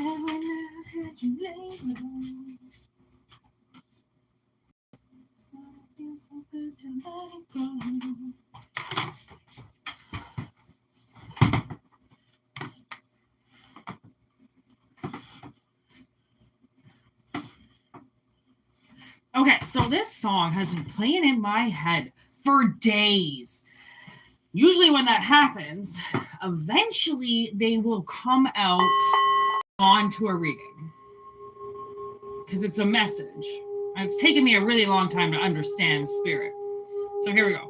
Every night had you laid low. It's gonna feel so good to let it go. Okay, so this song has been playing in my head for days. Usually when that happens, eventually they will come out onto a reading. Because it's a message. And it's taken me a really long time to understand spirit. So here we go.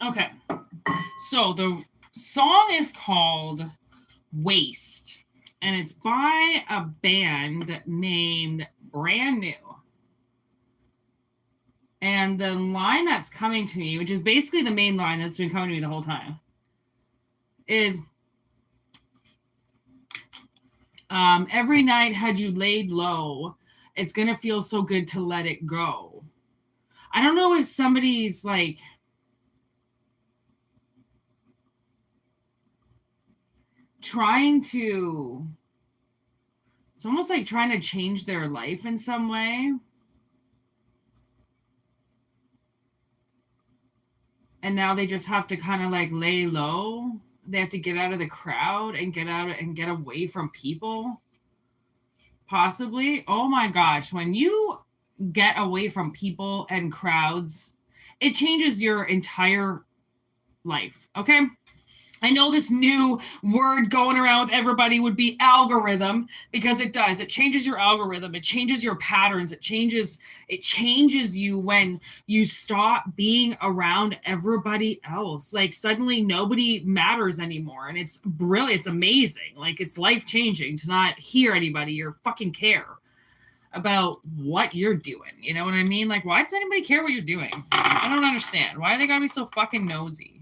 Okay, so the song is called Waste, and it's by a band named Brand New. And the line that's coming to me, which is basically the main line that's been coming to me the whole time, is every night had you laid low, it's going to feel so good to let it go. I don't know if somebody's like trying to, it's almost like trying to change their life in some way. And now they just have to kind of like lay low. They have to get out of the crowd and get away from people. Possibly. Oh my gosh. When you get away from people and crowds, it changes your entire life. Okay. I know this new word going around with everybody would be algorithm, because it does. It changes your algorithm. It changes your patterns. It changes you when you stop being around everybody else. Like suddenly nobody matters anymore. And it's brilliant. It's amazing. Like it's life-changing to not hear anybody or fucking care about what you're doing. You know what I mean? Like, why does anybody care what you're doing? I don't understand. Why do they gotta be so fucking nosy?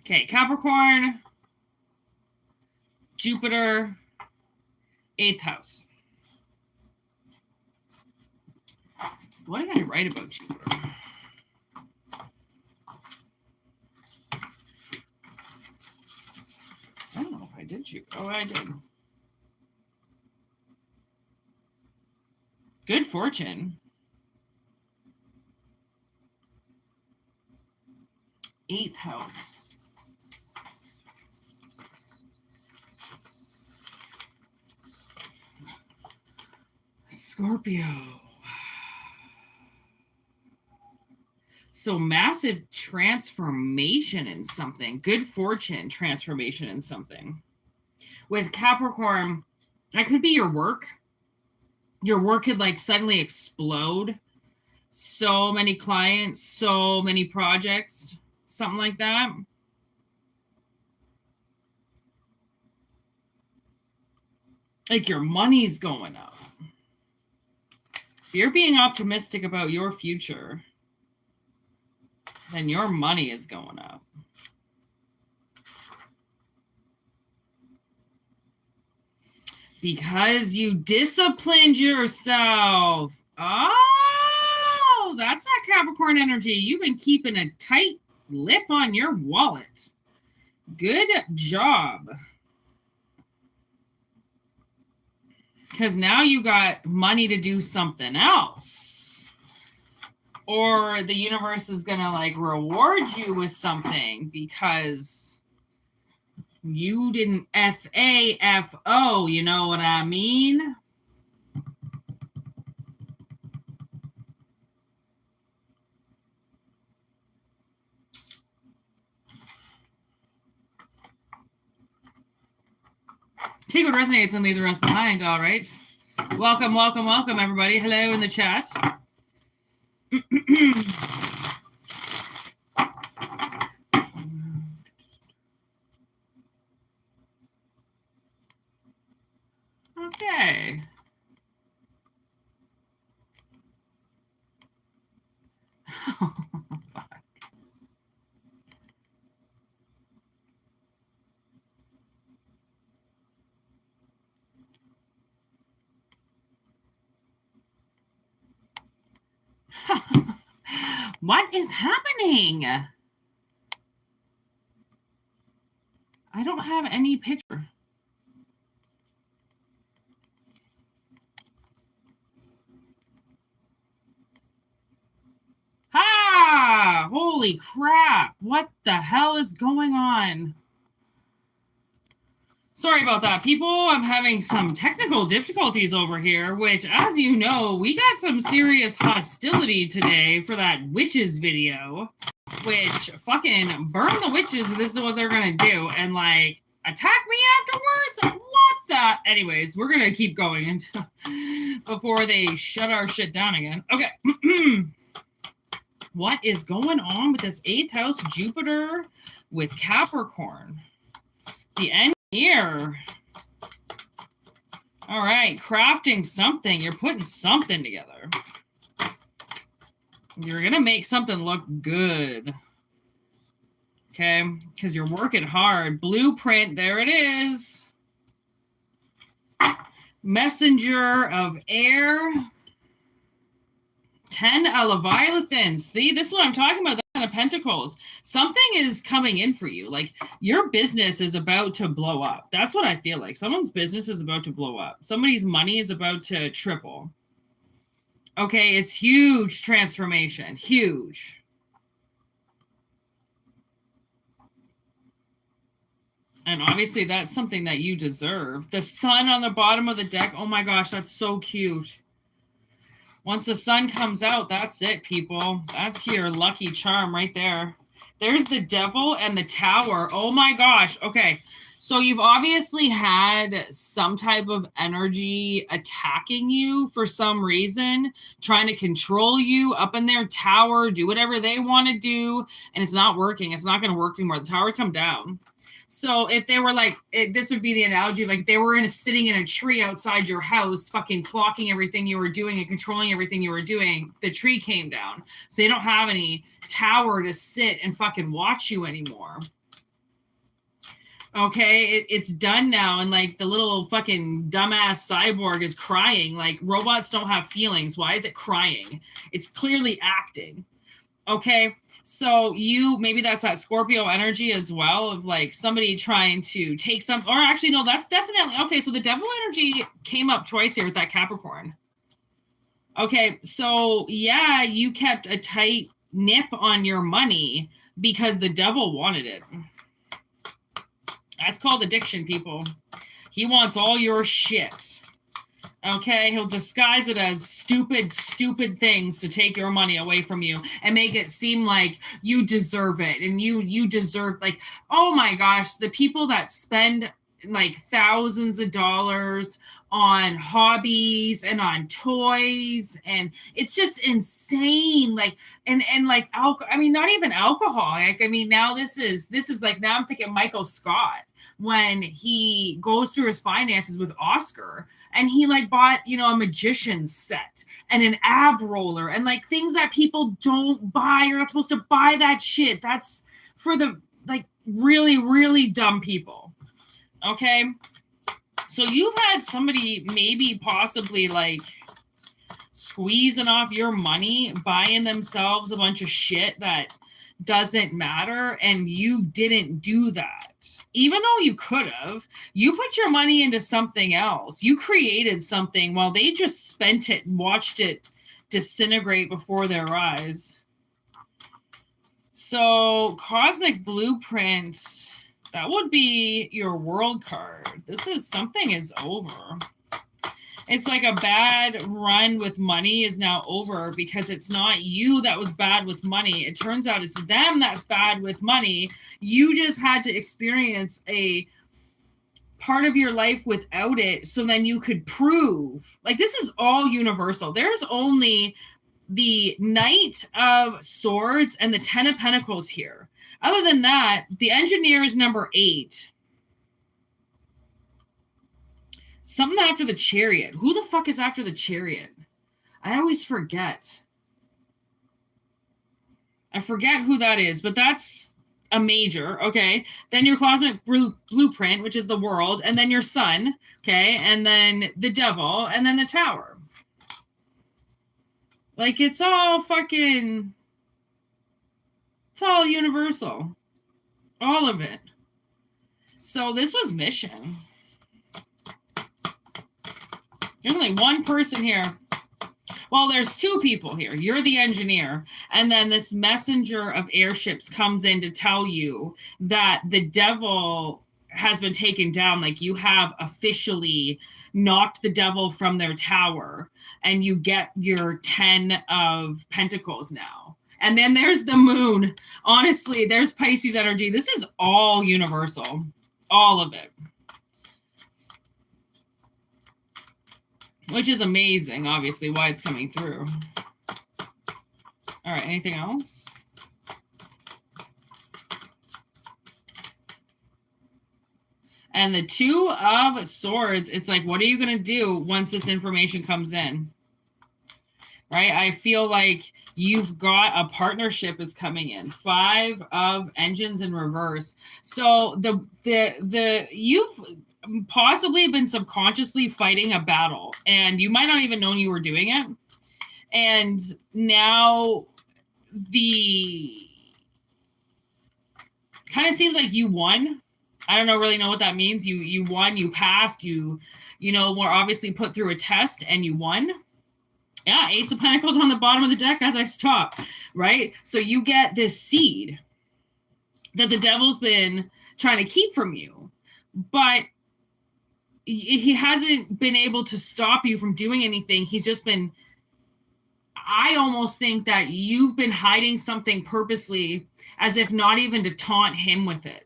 Okay, Capricorn, Jupiter, 8th house. What did I write about Jupiter? I don't know if I did Jupiter. Oh, I did. Good fortune. 8th house. Scorpio. So massive transformation in something. Good fortune, transformation in something. With Capricorn, that could be your work. Your work could like suddenly explode. So many clients, so many projects, something like that. Like your money's going up. If you're being optimistic about your future, then your money is going up. Because you disciplined yourself. Oh, that's not Capricorn energy. You've been keeping a tight lip on your wallet. Good job. Because now you got money to do something else. Or the universe is going to like reward you with something because you didn't F-A-F-O, you know what I mean? Take what resonates and leave the rest behind, all right? Welcome, welcome, welcome, everybody. Hello in the chat. Okay. What is happening? I don't have any picture. Ha! Holy crap. What the hell is going on? Sorry about that, people. I'm having some technical difficulties over here, which, as you know, we got some serious hostility today for that witches video, which fucking burn the witches. This is what they're going to do. And, like, attack me afterwards? What the? Anyways, we're going to keep going until before they shut our shit down again. Okay. What is going on with this 8th house Jupiter with Capricorn? The end here. All right, crafting something. You're putting something together. You're going to make something look good. Okay, because you're working hard. Blueprint, there it is. Messenger of air. 10 of Leviathans. See, this is what I'm talking about. The 10 of Pentacles. Something is coming in for you. Like, your business is about to blow up. That's what I feel like. Someone's business is about to blow up. Somebody's money is about to triple. Okay, it's huge transformation. Huge. And obviously, that's something that you deserve. The sun on the bottom of the deck. Oh my gosh, that's so cute. Once the sun comes out, that's it, people. That's your lucky charm right there. There's the devil and the tower. Oh my gosh. Okay. So you've obviously had some type of energy attacking you for some reason, trying to control you up in their tower, do whatever they want to do, and it's not working. It's not going to work anymore. The tower come down. So if they were like, this would be the analogy, like they were sitting in a tree outside your house, fucking clocking everything you were doing and controlling everything you were doing, the tree came down. So they don't have any tower to sit and fucking watch you anymore. Okay, it's done now, and like the little fucking dumbass cyborg is crying. Like, robots don't have feelings. Why is it crying? It's clearly acting. Okay, so maybe that's that Scorpio energy as well, of like somebody trying to take something, or actually no, that's definitely, okay, so the devil energy came up twice here with that Capricorn. Okay, so yeah, you kept a tight nip on your money because the devil wanted it. That's called addiction, people. He wants all your shit. Okay, he'll disguise it as stupid things to take your money away from you and make it seem like you deserve it. And you deserve, like, oh my gosh, the people that spend like thousands of dollars on hobbies and on toys, and it's just insane. Like, and like alcohol, I mean, not even alcohol. Like, I mean, now this is like, now I'm thinking Michael Scott when he goes through his finances with Oscar, and he like bought, you know, a magician's set and an ab roller and like things that people don't buy. You're not supposed to buy that shit. That's for the like really, really dumb people. Okay. So you've had somebody maybe possibly like squeezing off your money, buying themselves a bunch of shit that doesn't matter, and you didn't do that. Even though you could have, you put your money into something else. You created something while they just spent it and watched it disintegrate before their eyes. So cosmic blueprint, that would be your world card. This is something is over. It's like a bad run with money is now over because it's not you that was bad with money. It turns out it's them that's bad with money. You just had to experience a part of your life without it, so then you could prove. Like, this is all universal. There's only the Knight of Swords and the 10 of Pentacles here. Other than that, the Engineer is number 8. Something after the Chariot. Who the fuck is after the Chariot? I always forget. I forget who that is, but that's a major, okay? Then your cosmic blueprint, which is the world, and then your sun, okay? And then the devil, and then the tower. Like, it's all fucking... It's all universal. All of it. So this was mission. There's only one person here. Well, there's two people here. You're the engineer. And then this messenger of airships comes in to tell you that the devil has been taken down. Like, you have officially knocked the devil from their tower. And you get your 10 of Pentacles now. And then there's the moon. Honestly, there's Pisces energy. This is all universal. All of it. Which is amazing, obviously, why it's coming through. All right, anything else? And the Two of Swords, it's like, what are you going to do once this information comes in? Right? I feel like you've got a partnership is coming in. 5 of Engines in reverse. So you've possibly been subconsciously fighting a battle, and you might not even know you were doing it. And now the kind of seems like you won. I don't really know what that means. You won, you passed, you were obviously put through a test and you won. Yeah, Ace of Pentacles on the bottom of the deck as I stop, right? So you get this seed that the devil's been trying to keep from you, but he hasn't been able to stop you from doing anything. He's just been, I almost think that you've been hiding something purposely, as if not even to taunt him with it.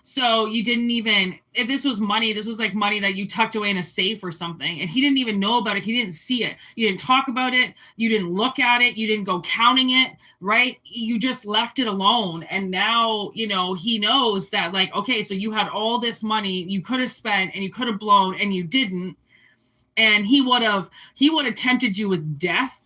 So you didn't even, if this was money, this was like money that you tucked away in a safe or something, and he didn't even know about it. He didn't see it. You didn't talk about it. You didn't look at it. You didn't go counting it, right? You just left it alone. And now, he knows that, like, okay, so you had all this money you could have spent and you could have blown and you didn't. And he would have tempted you with death.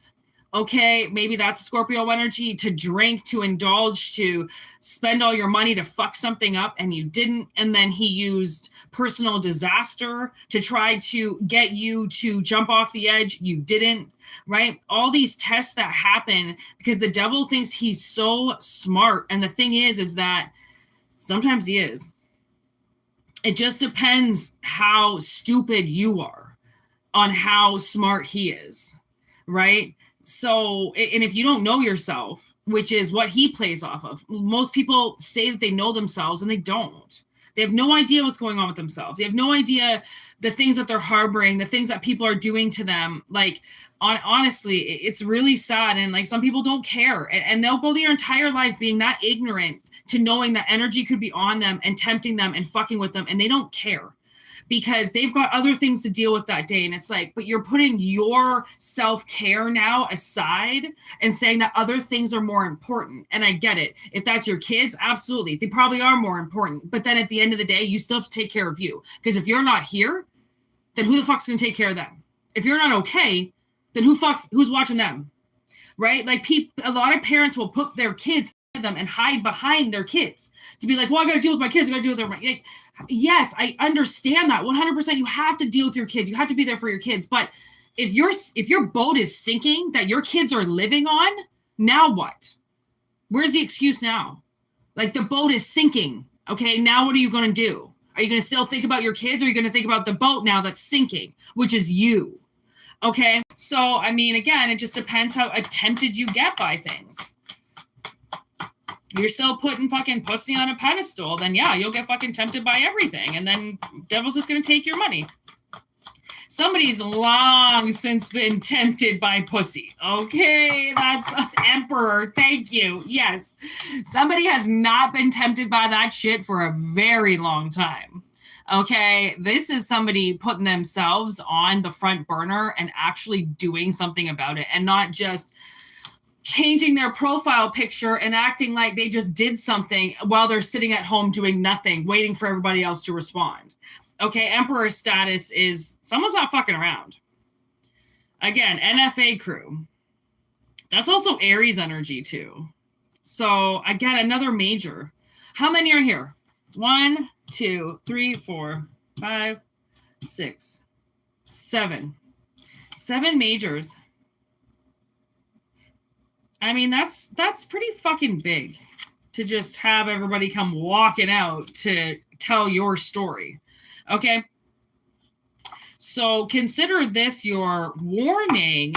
Okay, maybe that's Scorpio energy, to drink, to indulge, to spend all your money to fuck something up, and you didn't. And then he used personal disaster to try to get you to jump off the edge. You didn't, right? All these tests that happen because the devil thinks he's so smart. And the thing is that sometimes he is. It just depends how stupid you are on how smart he is, right? So, and if you don't know yourself, which is what he plays off of, most people say that they know themselves and they don't. They have no idea what's going on with themselves. They have no idea the things that they're harboring, the things that people are doing to them. Like, honestly, it's really sad. And like, some people don't care, and they'll go their entire life being that ignorant to knowing that energy could be on them and tempting them and fucking with them. And they don't care, because they've got other things to deal with that day. And it's like, but you're putting your self-care now aside and saying that other things are more important. And I get it. If that's your kids, absolutely. They probably are more important. But then at the end of the day, you still have to take care of you. Because if you're not here, then who the fuck's going to take care of them? If you're not okay, then who's watching them? Right? Like, a lot of parents will put their kids in them and hide behind their kids to be like, well, I got to deal with my kids. I got to deal with their, like, yes, I understand that 100%. You have to deal with your kids. You have to be there for your kids. But if your boat is sinking that your kids are living on, now what? Where's the excuse now? Like, the boat is sinking. Okay, now what are you going to do? Are you going to still think about your kids, or are you going to think about the boat now that's sinking, which is you? Okay, so I mean, again, it just depends how tempted you get by things. You're still putting fucking pussy on a pedestal, then yeah, you'll get fucking tempted by everything. And then devil's just going to take your money. Somebody's long since been tempted by pussy. Okay, that's Emperor. Thank you. Yes. Somebody has not been tempted by that shit for a very long time. Okay, this is somebody putting themselves on the front burner and actually doing something about it, and not just changing their profile picture and acting like they just did something while they're sitting at home doing nothing, waiting for everybody else to respond. Okay, Emperor status is someone's not fucking around. Again, NFA crew. That's also Aries energy too. So again, another major. How many are here? 1, 2, 3, 4, 5, 6, 7. 7 majors. I mean, that's pretty fucking big to just have everybody come walking out to tell your story. Okay? So consider this your warning.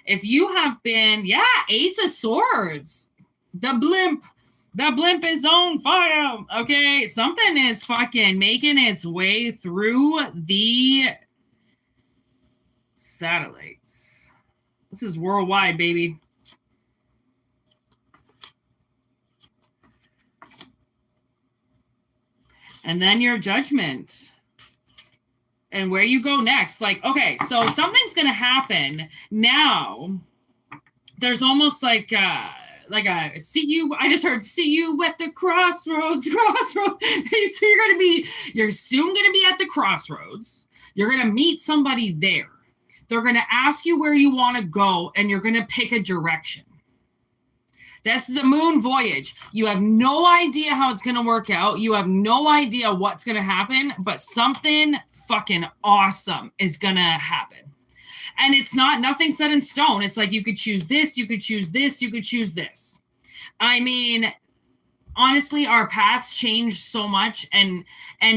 If you have been, Ace of Swords, the blimp is on fire. Okay, something is fucking making its way through the satellites. This is worldwide, baby. And then your judgment. And where you go next. Like, okay, so something's going to happen. Now, there's almost like a I just heard, see you at the crossroads. So you're soon going to be at the crossroads. You're going to meet somebody there. They're going to ask you where you want to go, and you're going to pick a direction. That's the moon voyage. You have no idea how it's going to work out. You have no idea what's going to happen, but something fucking awesome is going to happen. And it's nothing set in stone. It's like you could choose this, you could choose this, you could choose this. I mean, honestly, our paths change so much, and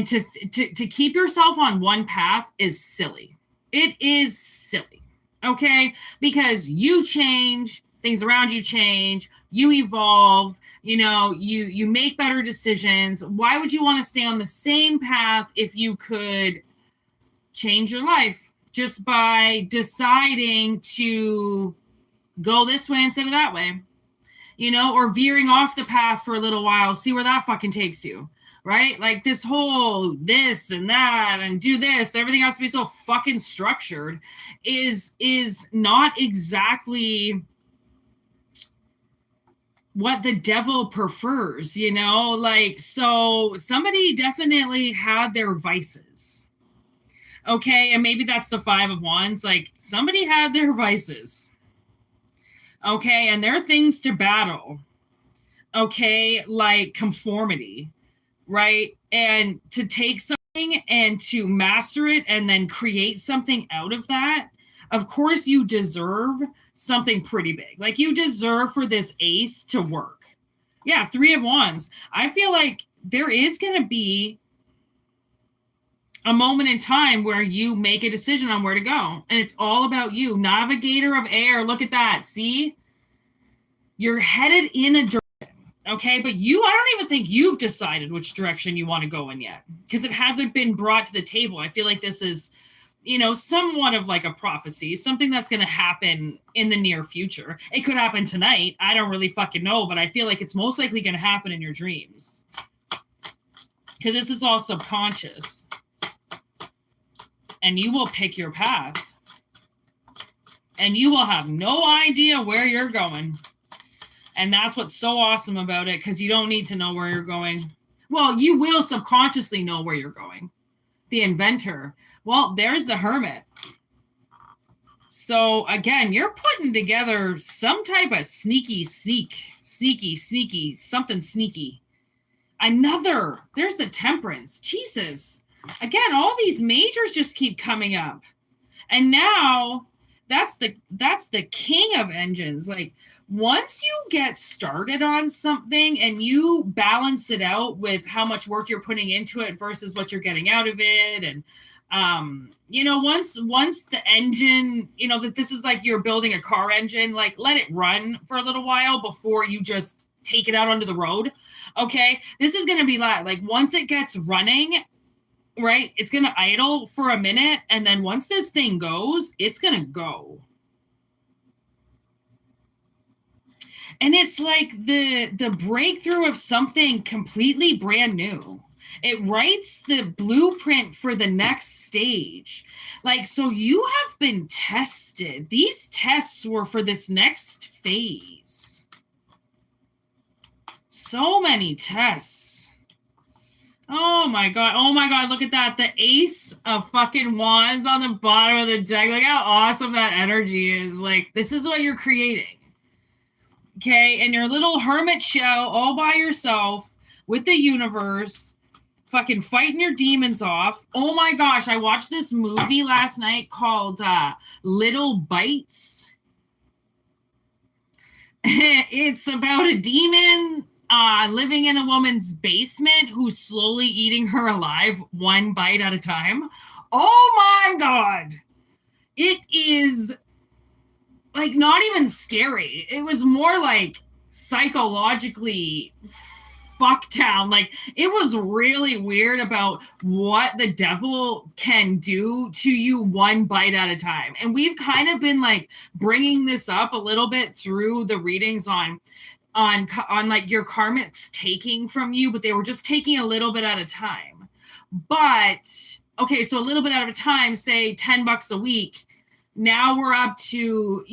to keep yourself on one path is silly. It is silly, okay? Because you change, things around you change, you evolve, you make better decisions. Why would you want to stay on the same path if you could change your life just by deciding to go this way instead of that way, or veering off the path for a little while, see where that fucking takes you, right? Like this whole this and that and do this, everything has to be so fucking structured is not exactly what the devil prefers, like, so somebody definitely had their vices. Okay, and maybe that's the 5 of Wands. Like, somebody had their vices. Okay, and there are things to battle. Okay, like conformity, right? And to take something and to master it and then create something out of that. Of course, you deserve something pretty big. Like, you deserve for this ace to work. Yeah, 3 of Wands. I feel like there is going to be a moment in time where you make a decision on where to go. And it's all about you. Navigator of air. Look at that. See? You're headed in a direction. Okay? But I don't even think you've decided which direction you want to go in yet. Because it hasn't been brought to the table. I feel like this is, somewhat of like a prophecy. Something that's going to happen in the near future. It could happen tonight. I don't really fucking know. But I feel like it's most likely going to happen in your dreams. Because this is all subconscious. And you will pick your path. And you will have no idea where you're going. And that's what's so awesome about it, because you don't need to know where you're going. Well, you will subconsciously know where you're going. The inventor. Well, there's the hermit. So, again, you're putting together some type of sneaky, something sneaky. There's the temperance. Jesus. Again, all these majors just keep coming up. And now that's the king of engines. Like, once you get started on something and you balance it out with how much work you're putting into it versus what you're getting out of it. And, once the engine, that this is like you're building a car engine, like, let it run for a little while before you just take it out onto the road. Okay. This is going to be like once it gets running, right, it's going to idle for a minute. And then once this thing goes, it's going to go. And it's like the breakthrough of something completely brand new. It writes the blueprint for the next stage. Like, so you have been tested. These tests were for this next phase. So many tests. Oh my god. Oh my god. Look at that. The ace of fucking wands on the bottom of the deck. Look how awesome that energy is. Like, this is what you're creating. Okay. And your little hermit show all by yourself with the universe, fucking fighting your demons off. Oh my gosh. I watched this movie last night called Little Bites. It's about a demon living in a woman's basement who's slowly eating her alive one bite at a time. Oh my god. It is like not even scary. It was more like psychologically fucktown. Like, it was really weird about what the devil can do to you one bite at a time. And we've kind of been like bringing this up a little bit through the readings on like your karmics taking from you, but they were just taking a little bit at a time. But okay, so a little bit at a time, say $10 a week. Now we're up to,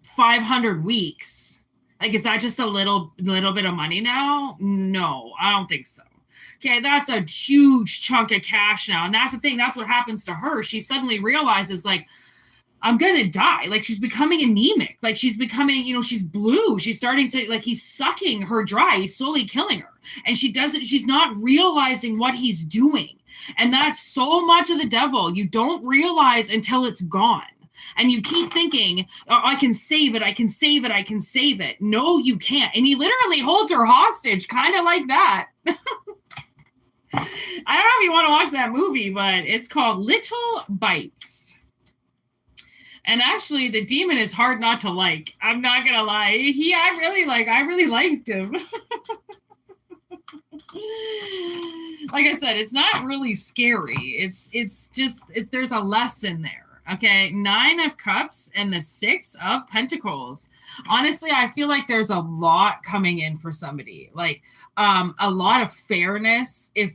500 weeks. Like, is that just a little bit of money now? No, I don't think so. Okay, that's a huge chunk of cash now. And that's the thing. That's what happens to her. She suddenly realizes, like, I'm going to die. Like, she's becoming anemic. Like, she's becoming, she's blue. She's starting to, like, he's sucking her dry. He's slowly killing her. And she's not realizing what he's doing. And that's so much of the devil. You don't realize until it's gone. And you keep thinking, oh, I can save it. I can save it. I can save it. No, you can't. And he literally holds her hostage, kind of like that. I don't know if you want to watch that movie, but it's called Little Bites. And actually, the demon is hard not to like. I'm not gonna lie. I really liked him. Like I said, it's not really scary. It's just there's a lesson there. Okay, 9 of Cups and the 6 of Pentacles. Honestly, I feel like there's a lot coming in for somebody. Like a lot of fairness. If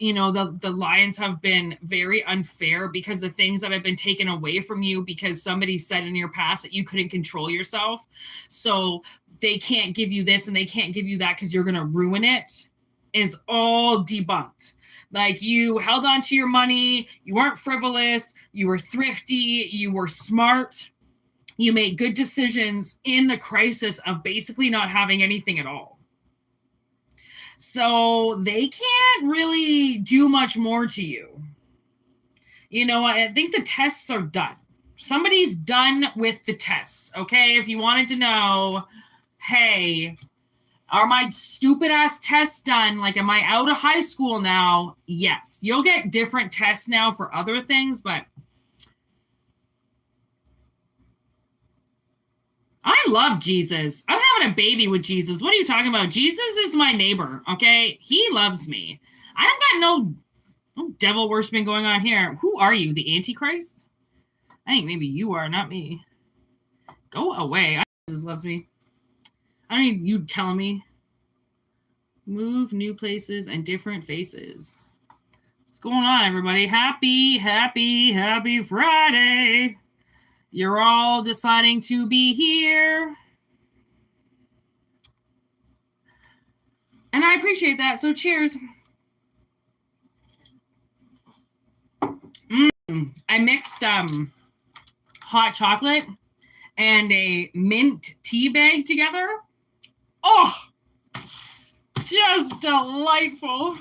the Lions have been very unfair because the things that have been taken away from you because somebody said in your past that you couldn't control yourself. So they can't give you this and they can't give you that because you're going to ruin it, is all debunked. Like, you held on to your money, you weren't frivolous, you were thrifty, you were smart, you made good decisions in the crisis of basically not having anything at all. So they can't really do much more to you. I think the tests are done. Somebody's done with the tests, okay? If you wanted to know, hey, are my stupid ass tests done? Like, am I out of high school now? Yes. You'll get different tests now for other things, but I love Jesus. I'm having a baby with Jesus. What are you talking about? Jesus is my neighbor, okay? He loves me. I don't got no devil worshiping going on here. Who are you, the Antichrist? I think maybe you are, not me. Go away. Jesus loves me. I don't need you telling me. Move, new places, and different faces. What's going on, everybody? Happy Friday. You're all deciding to be here. And I appreciate that, so cheers. I mixed hot chocolate and a mint tea bag together. Oh, just delightful.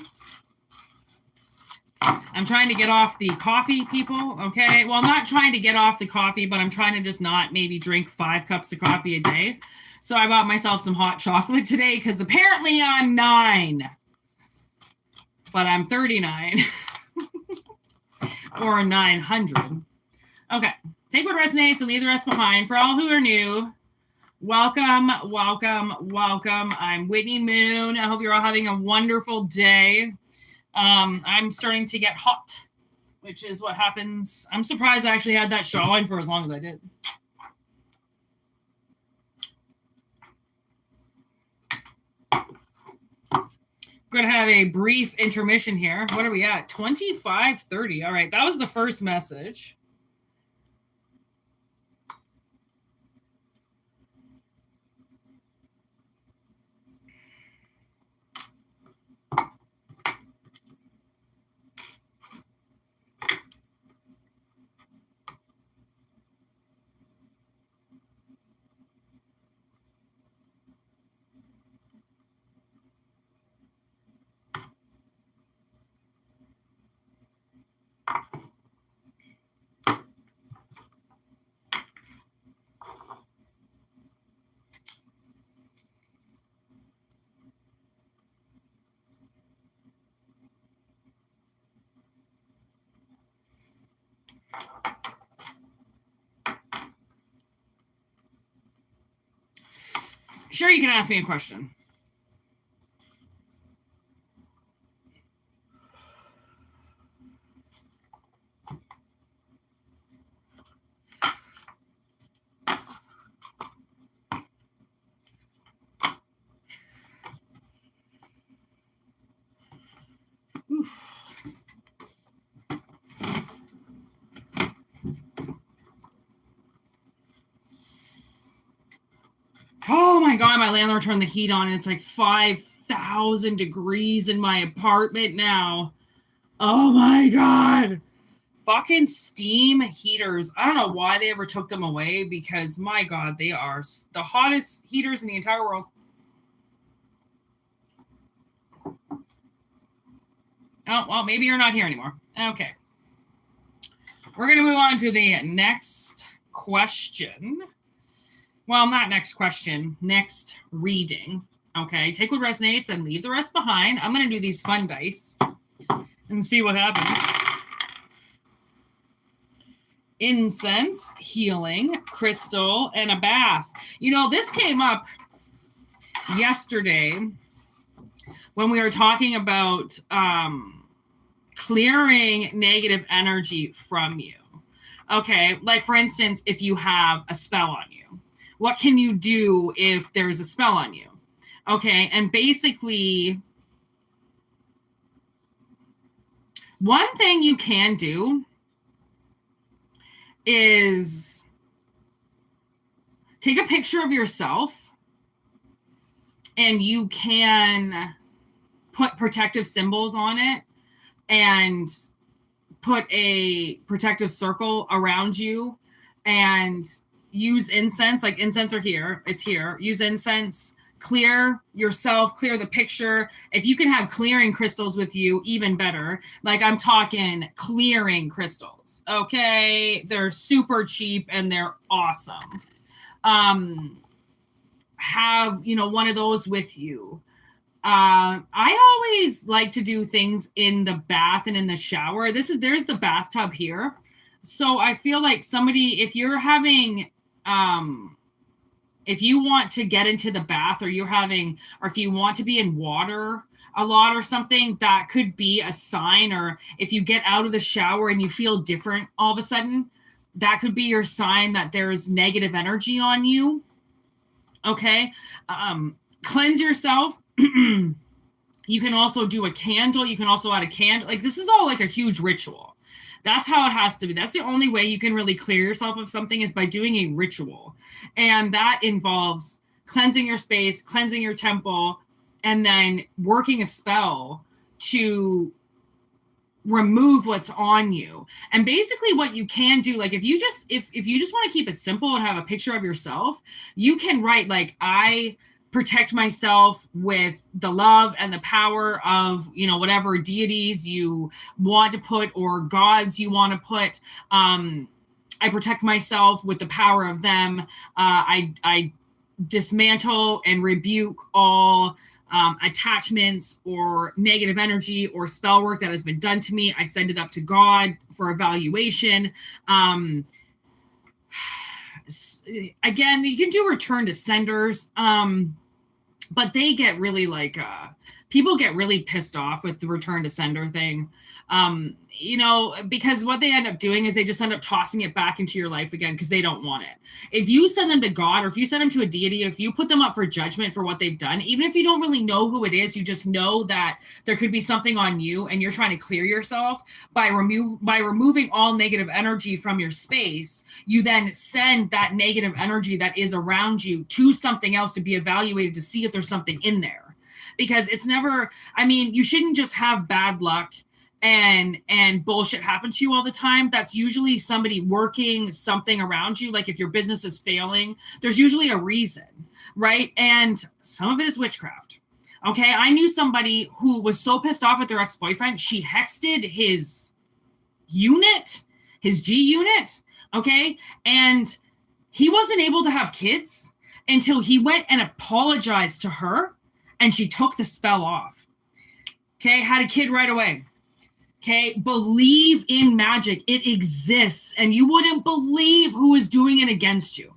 I'm trying to get off the coffee, people, okay? Well, I'm not trying to get off the coffee, but I'm trying to just not maybe drink 5 cups of coffee a day. So I bought myself some hot chocolate today because apparently I'm 9. But I'm 39. Or 900. Okay. Take what resonates and leave the rest behind. For all who are new, welcome. I'm Whïtney MøøN. I hope you're all having a wonderful day. I'm starting to get hot, which is what happens. I'm surprised I actually had that show on for as long as I did. We're going to have a brief intermission here. What are we at? 25:30. All right. That was the first message. Sure, you can ask me a question. Oh my God, my landlord turned the heat on and it's like 5,000 degrees in my apartment now. Oh my God. Fucking steam heaters. I don't know why they ever took them away because my God, they are the hottest heaters in the entire world. Oh, well, maybe you're not here anymore. Okay. We're going to move on to the next question. Well, not next question, next reading. Okay, take what resonates and leave the rest behind. I'm going to do these fun dice and see what happens. Incense, healing, crystal, and a bath. You know, this came up yesterday when we were talking about clearing negative energy from you. Okay, like for instance, if you have a spell on you, what can you do if there's a spell on you? Okay, and basically, one thing you can do is take a picture of yourself and you can put protective symbols on it and put a protective circle around you and use incense, like incense is here. Use incense, clear yourself, clear the picture. If you can have clearing crystals with you, even better. Like I'm talking clearing crystals. Okay. They're super cheap and they're awesome. Have, one of those with you. I always like to do things in the bath and in the shower. There's the bathtub here. So I feel like if you're having, if you want to get into the bath or if you want to be in water a lot or something, that could be a sign. Or if you get out of the shower and you feel different all of a sudden, that could be your sign that there's negative energy on you. Okay. Cleanse yourself. You can also do a candle. You can also add a candle. Like this is all like a huge ritual. That's how it has to be. That's the only way you can really clear yourself of something is by doing a ritual. And that involves cleansing your space, cleansing your temple, and then working a spell to remove what's on you. And basically what you can do, like if you just want to keep it simple and have a picture of yourself, you can write like, I protect myself with the love and the power of, whatever deities you want to put or gods you want to put. I protect myself with the power of them. I dismantle and rebuke all attachments or negative energy or spell work that has been done to me. I send it up to God for evaluation. Again, you can do return to senders. But they get really people get really pissed off with the return to sender thing. Because what they end up doing is they just end up tossing it back into your life again because they don't want it. If you send them to God or if you send them to a deity, if you put them up for judgment for what they've done, even if you don't really know who it is, you just know that there could be something on you and you're trying to clear yourself by removing all negative energy from your space. You then send that negative energy that is around you to something else to be evaluated to see if there's something in there. Because it's never, you shouldn't just have bad luck and bullshit happen to you all the time. That's usually somebody working something around you. Like if your business is failing, there's usually a reason, right? And some of it is witchcraft. Okay. I knew somebody who was so pissed off at their ex-boyfriend, she hexted his unit, his G unit. Okay. And he wasn't able to have kids until he went and apologized to her and she took the spell off. Okay. Had a kid right away. Okay, believe in magic. It exists, and you wouldn't believe who is doing it against you.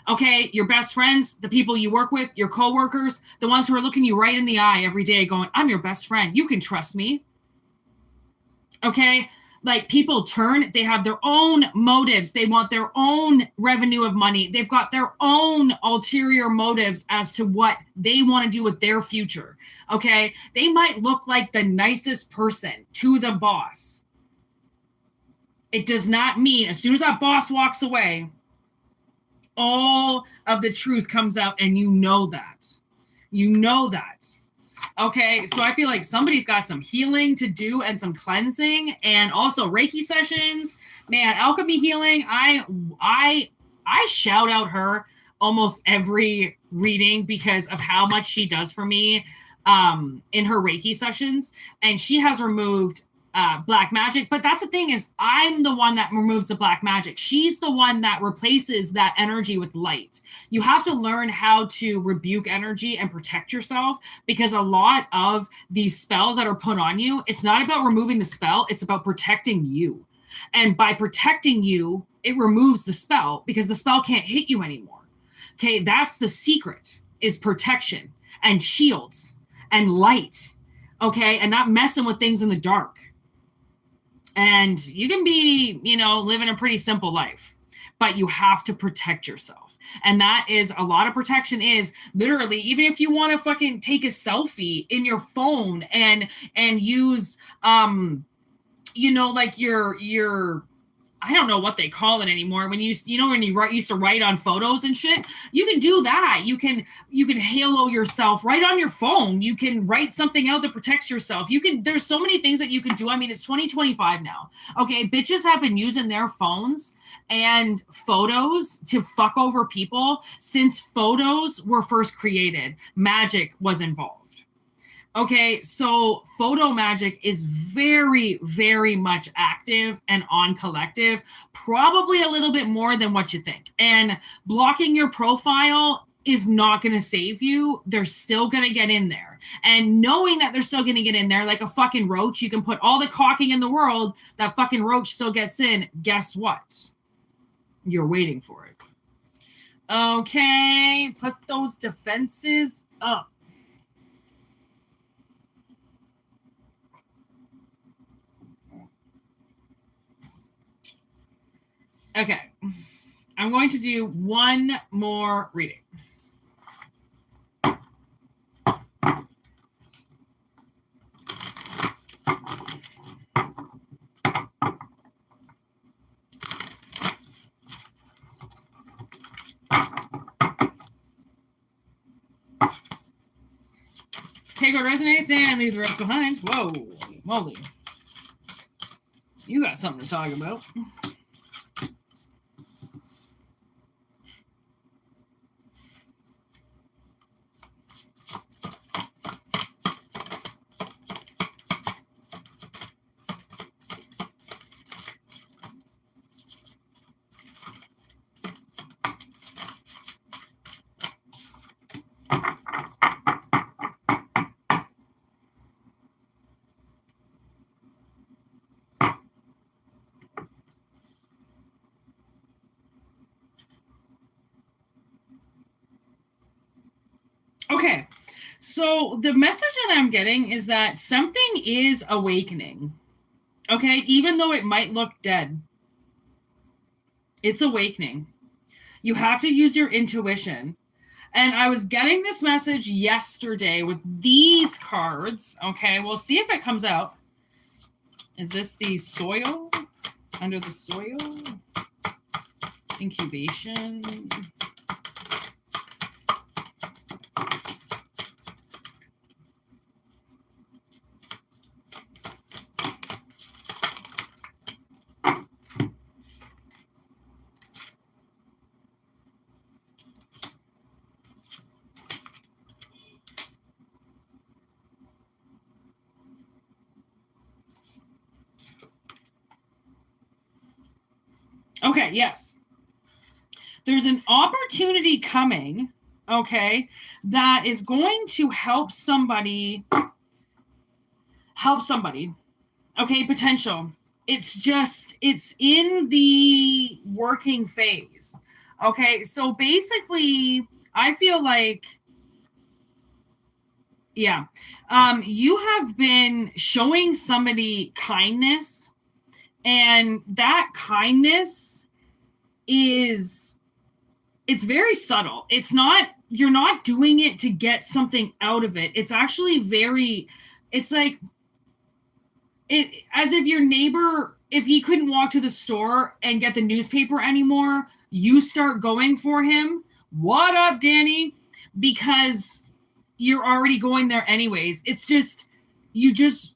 Okay, your best friends, the people you work with, your coworkers, the ones who are looking you right in the eye every day going, I'm your best friend. You can trust me. Okay, like people turn, they have their own motives. They want their own revenue of money. They've got their own ulterior motives as to what they want to do with their future. Okay, they might look like the nicest person to the boss. It does not mean as soon as that boss walks away, all of the truth comes out, and you know that. You know that. Okay, so I feel like somebody's got some healing to do and some cleansing, and also Reiki sessions. Man, alchemy healing. I shout out her almost every reading because of how much she does for me in her Reiki sessions, and she has removed black magic. But that's the thing, is I'm the one that removes the black magic. She's the one that replaces that energy with light. You have to learn how to rebuke energy and protect yourself, because a lot of these spells that are put on you, it's not about removing the spell, it's about protecting you. And by protecting you, it removes the spell because the spell can't hit you anymore. Okay, that's the secret, is protection and shields and light. Okay, and not messing with things in the dark. And you can be, living a pretty simple life, but you have to protect yourself. And that is, a lot of protection is literally, even if you want to fucking take a selfie in your phone and use, like your, I don't know what they call it anymore. When used to write on photos and shit, you can do that. You can halo yourself right on your phone. You can write something out that protects yourself. There's so many things that you can do. I mean, it's 2025 now. Okay, bitches have been using their phones and photos to fuck over people since photos were first created. Magic was involved. Okay, so photo magic is very, very much active and on collective, probably a little bit more than what you think. And blocking your profile is not going to save you. They're still going to get in there. And knowing that they're still going to get in there, like a fucking roach, you can put all the caulking in the world, that fucking roach still gets in. Guess what? You're waiting for it. Okay, put those defenses up. Okay, I'm going to do one more reading. Take what resonates and leave the rest behind. Whoa, moly. You got something to talk about. Okay, so the message that I'm getting is that something is awakening. Okay, even though it might look dead, it's awakening. You have to use your intuition. And I was getting this message yesterday with these cards. Okay, we'll see if it comes out. Is this the soil? Under the soil? Incubation. Okay, yes. There's an opportunity coming, okay, that is going to help somebody. Okay, potential. It's in the working phase. Okay, so basically, I feel like, yeah, you have been showing somebody kindness, and that kindness it's very subtle. It's not, you're not doing it to get something out of it. It's actually it's like, as if your neighbor, if he couldn't walk to the store and get the newspaper anymore, you start going for him. What up, Danny? Because you're already going there anyways. It's just, you're just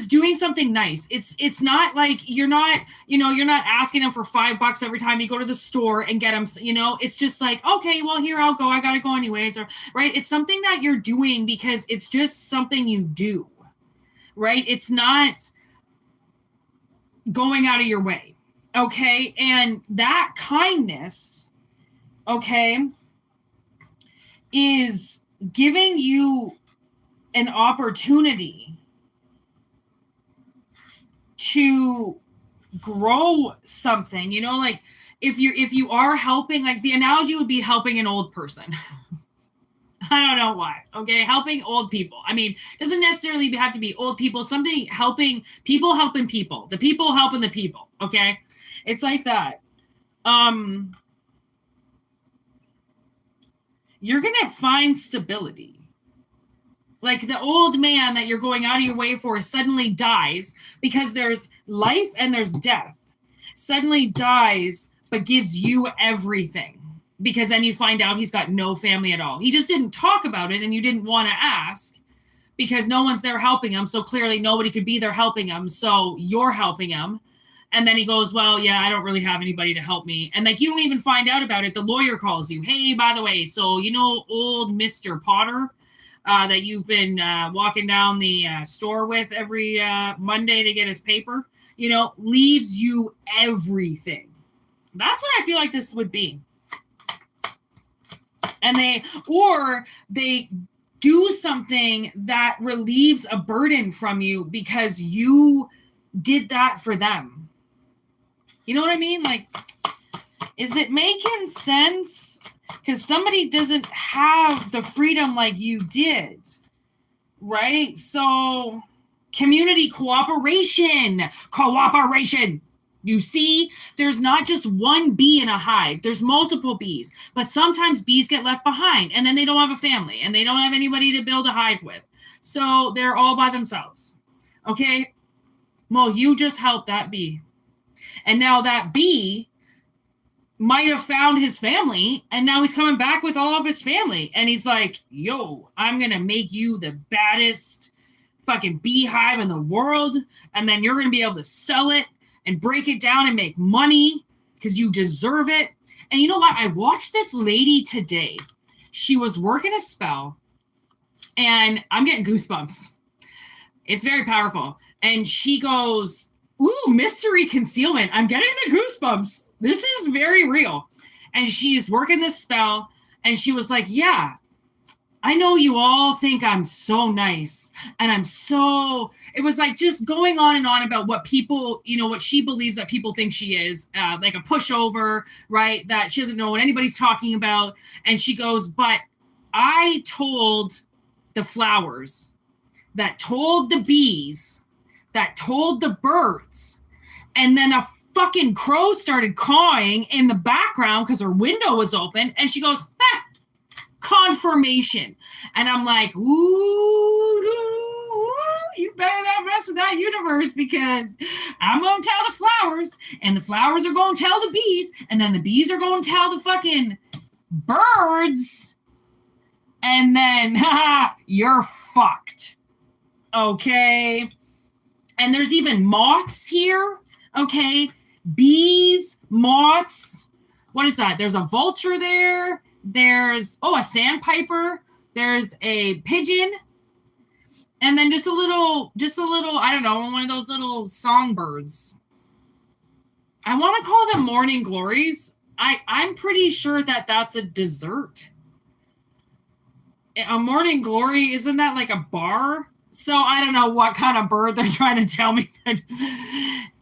doing something nice. It's not like you're not asking him for $5 every time you go to the store and get him, it's just like, okay, well, here, I'll go, I gotta go anyways, or right. It's something that you're doing because it's just something you do, right? It's not going out of your way. Okay. And that kindness, okay, is giving you an opportunity to grow something, like if you are helping, like the analogy would be helping an old person. I don't know why. Okay. Helping old people. I mean, doesn't necessarily have to be old people, something helping people, the people helping the people. Okay. It's like that. You're going to find stability. Like the old man that you're going out of your way for suddenly dies, because there's life and there's death. Suddenly dies, but gives you everything, because then you find out he's got no family at all. He just didn't talk about it, and you didn't want to ask because no one's there helping him. So clearly nobody could be there helping him. So you're helping him. And then he goes, well, yeah, I don't really have anybody to help me. And like, you don't even find out about it. The lawyer calls you. Hey, by the way, so old Mr. Potter, that you've been walking down the store with every Monday to get his paper, leaves you everything. That's what I feel like this would be. And they do something that relieves a burden from you because you did that for them. You know what I mean? Like, is it making sense? Because somebody doesn't have the freedom like you did, right? So community cooperation. You see, there's not just one bee in a hive. There's multiple bees, but sometimes bees get left behind and then they don't have a family and they don't have anybody to build a hive with. So they're all by themselves. Okay. Well, you just helped that bee. And now that bee might have found his family, and now he's coming back with all of his family. And he's like, yo, I'm going to make you the baddest fucking beehive in the world. And then you're going to be able to sell it and break it down and make money because you deserve it. And you know what? I watched this lady today. She was working a spell, and I'm getting goosebumps. It's very powerful. And she goes, ooh, mystery concealment. I'm getting the goosebumps. This is very real. And she's working this spell, and she was like, yeah, I know you all think I'm so nice. And it was like just going on and on about what people, what she believes that people think she is, like a pushover, right? That she doesn't know what anybody's talking about. And she goes, but I told the flowers, that told the bees, that told the birds, and then a fucking crow started cawing in the background because her window was open, and she goes, confirmation. And I'm like, ooh, you better not mess with that universe, because I'm going to tell the flowers, and the flowers are going to tell the bees, and then the bees are going to tell the fucking birds, and then you're fucked. Okay. And there's even moths here. Okay. Bees, moths. What is that? There's a vulture there. There's, a sandpiper. There's a pigeon. And then just a little, I don't know, one of those little songbirds. I want to call them morning glories. I'm pretty sure that that's a dessert. A morning glory, isn't that like a bar? So I don't know what kind of bird they're trying to tell me.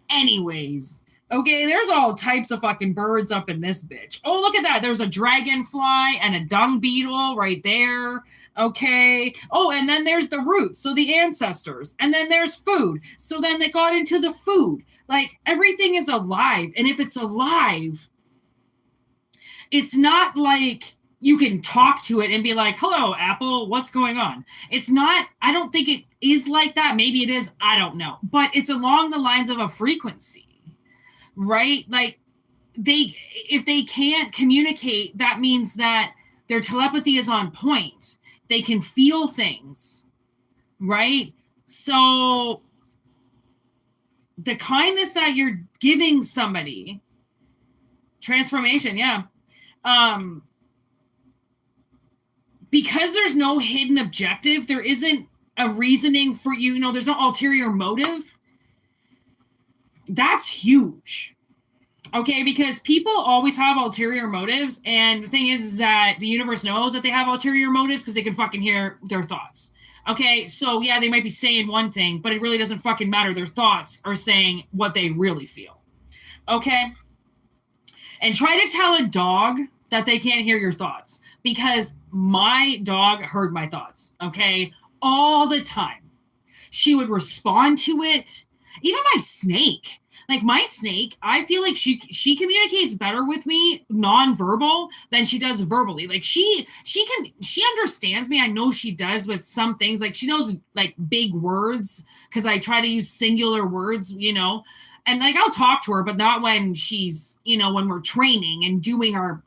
Anyways, Okay, there's all types of fucking birds up in this bitch. Oh, look at that. There's a dragonfly and a dung beetle right there. Okay. Oh, and then there's the roots, so the ancestors. And then there's food. So then they got into the food. Like, everything is alive. And if it's alive, it's not like you can talk to it and be like, hello, Apple, what's going on? It's not, I don't think it is like that. Maybe it is. I don't know. But it's along the lines of a frequency. Right? Like if they can't communicate, that means that their telepathy is on point. They can feel things, right? So the kindness that you're giving somebody, transformation, yeah. Because there's no hidden objective, there isn't a reasoning for you, there's no ulterior motive. That's huge. Okay, because people always have ulterior motives, and the thing is that the universe knows that they have ulterior motives because they can fucking hear their thoughts. Okay, so yeah, they might be saying one thing, but it really doesn't fucking matter. Their thoughts are saying what they really feel. Okay? And try to tell a dog that they can't hear your thoughts, because my dog heard my thoughts, okay, all the time. She would respond to it. Even my snake, I feel like she communicates better with me non-verbal than she does verbally. Like she understands me. I know she does with some things. Like she knows like big words because I try to use singular words, and like I'll talk to her, but not when she's, when we're training and doing our,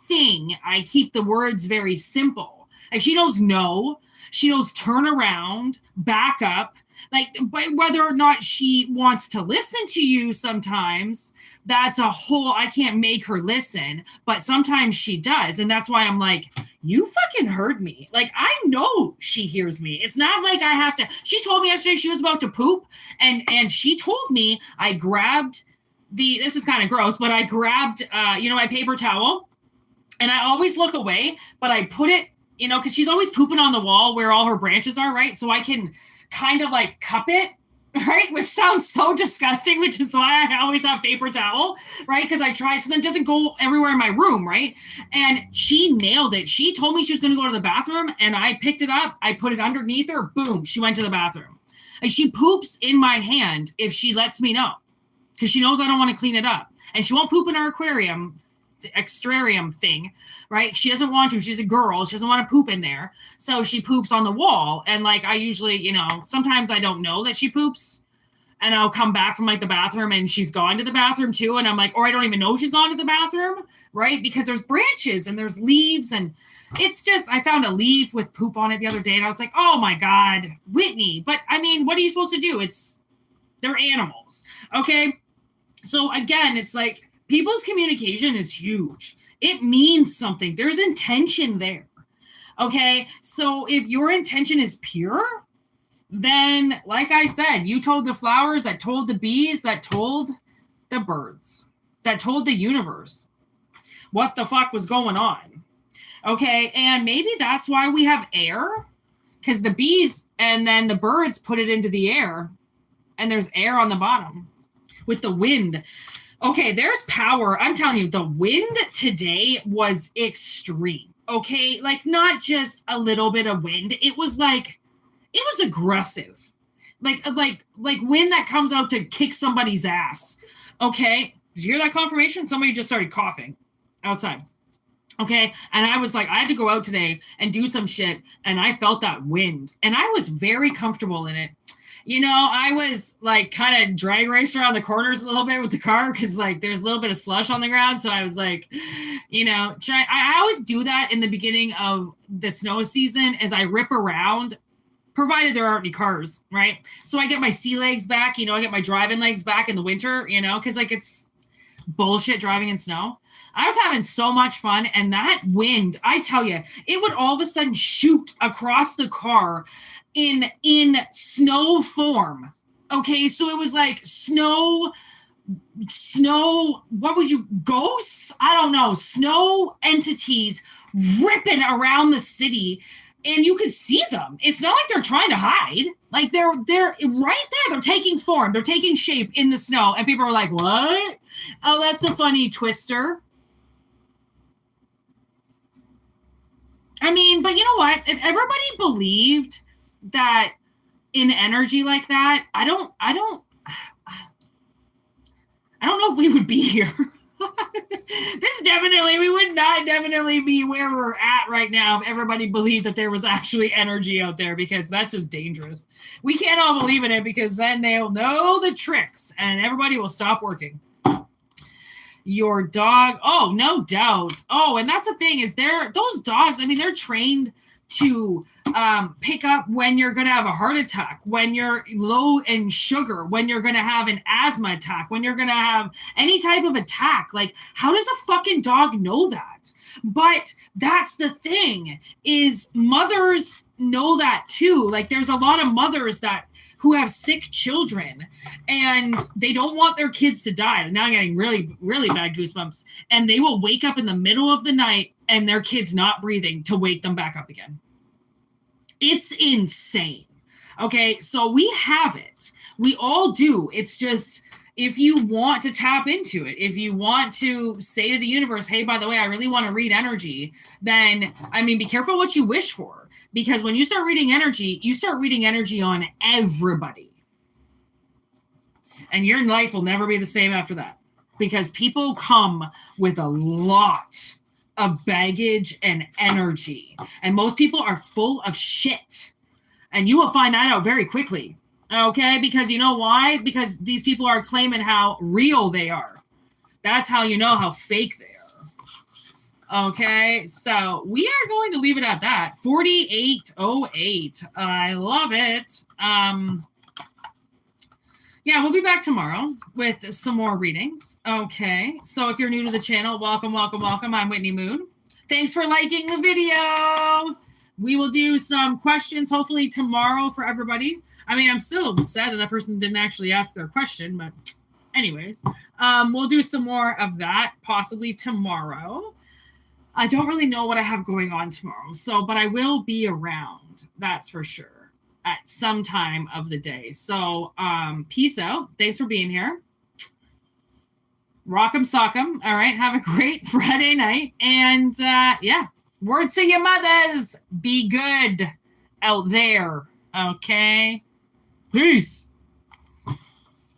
thing. I keep the words very simple. Like she knows no, she knows turn around, back up. Like, but whether or not she wants to listen to you sometimes, that's a whole, I can't make her listen, but sometimes she does. And that's why I'm like, you fucking heard me. Like, I know she hears me. It's not like I have to, she told me yesterday she was about to poop, and she told me I grabbed this is kind of gross, but I grabbed, my paper towel, and I always look away, but I put it, because she's always pooping on the wall where all her branches are, right? So I can kind of like cup it, right? Which sounds so disgusting, which is why I always have paper towel, right? Because I try, so then it doesn't go everywhere in my room, right? And she nailed it. She told me she was going to go to the bathroom, and I picked it up. I put it underneath her. Boom. She went to the bathroom. And she poops in my hand if she lets me know, because she knows I don't want to clean it up. And she won't poop in our extrarium thing, right? She doesn't want to. She's a girl. She doesn't want to poop in there. So she poops on the wall. And like, I usually, sometimes I don't know that she poops, and I'll come back from like the bathroom and she's gone to the bathroom too. And I'm like, or I don't even know she's gone to the bathroom, right? Because there's branches and there's leaves, and it's just, I found a leaf with poop on it the other day, and I was like, oh my God, Whitney. But I mean, what are you supposed to do? They're animals. Okay. So again, it's like, people's communication is huge. It means something. There's intention there. Okay. So if your intention is pure, then like I said, you told the flowers, that told the bees, that told the birds, that told the universe what the fuck was going on. Okay. And maybe that's why we have air, because the bees and then the birds put it into the air, and there's air on the bottom with the wind. Okay, there's power. I'm telling you, the wind today was extreme. Okay, like not just a little bit of wind. It was aggressive. Like wind that comes out to kick somebody's ass. Okay, did you hear that confirmation? Somebody just started coughing outside. Okay, and I was like, I had to go out today and do some shit, and I felt that wind, and I was very comfortable in it. I was like kind of drag race around the corners a little bit with the car, because like there's a little bit of slush on the ground. So I was like, I always do that in the beginning of the snow season, as I rip around, provided there aren't any cars, right? So I get my sea legs back, I get my driving legs back in the winter, because like it's bullshit driving in snow. I was having so much fun, and that wind, I tell you, it would all of a sudden shoot across the car in snow form. Okay, so it was like snow, ghosts? I don't know, snow entities ripping around the city and you could see them. It's not like they're trying to hide. Like they're right there. They're taking form. They're taking shape in the snow. And people are like, what? Oh, that's a funny twister. I mean, but you know what? If everybody believed that in energy like that, I don't know if we would be here. We would not definitely be where we're at right now if everybody believed that there was actually energy out there, because that's just dangerous. We can't all believe in it, because then they'll know the tricks and everybody will stop working. Your dog, oh, no doubt. Oh, and that's the thing is those dogs, I mean, they're trained to pick up when you're going to have a heart attack, when you're low in sugar, when you're going to have an asthma attack, when you're going to have any type of attack. Like, how does a fucking dog know that? But that's the thing, is mothers know that too. Like, there's a lot of mothers who have sick children and they don't want their kids to die. Now I'm getting really, really bad goosebumps. And they will wake up in the middle of the night and their kid's not breathing to wake them back up again. It's insane. Okay, so we have it. We all do. It's just, if you want to tap into it, if you want to say to the universe, hey, by the way, I really want to read energy, then, I mean, be careful what you wish for. Because when you start reading energy, you start reading energy on everybody. And your life will never be the same after that. Because people come with a lot of baggage and energy. And most people are full of shit. And you will find that out very quickly. Okay? Because you know why? Because these people are claiming how real they are. That's how you know how fake they are. Okay? So we are going to leave it at that. 4808. I love it. Yeah, we'll be back tomorrow with some more readings. Okay, so if you're new to the channel, welcome, welcome, welcome. I'm Whïtney MøøN. Thanks for liking the video. We will do some questions hopefully tomorrow for everybody. I mean, I'm still sad that person didn't actually ask their question, but anyways, we'll do some more of that possibly tomorrow. I don't really know what I have going on tomorrow, but I will be around, that's for sure, at some time of the day. So peace out. Thanks for being here. Rock'em sock'em. All right. Have a great Friday night. And yeah, word to your mothers. Be good out there. Okay. Peace.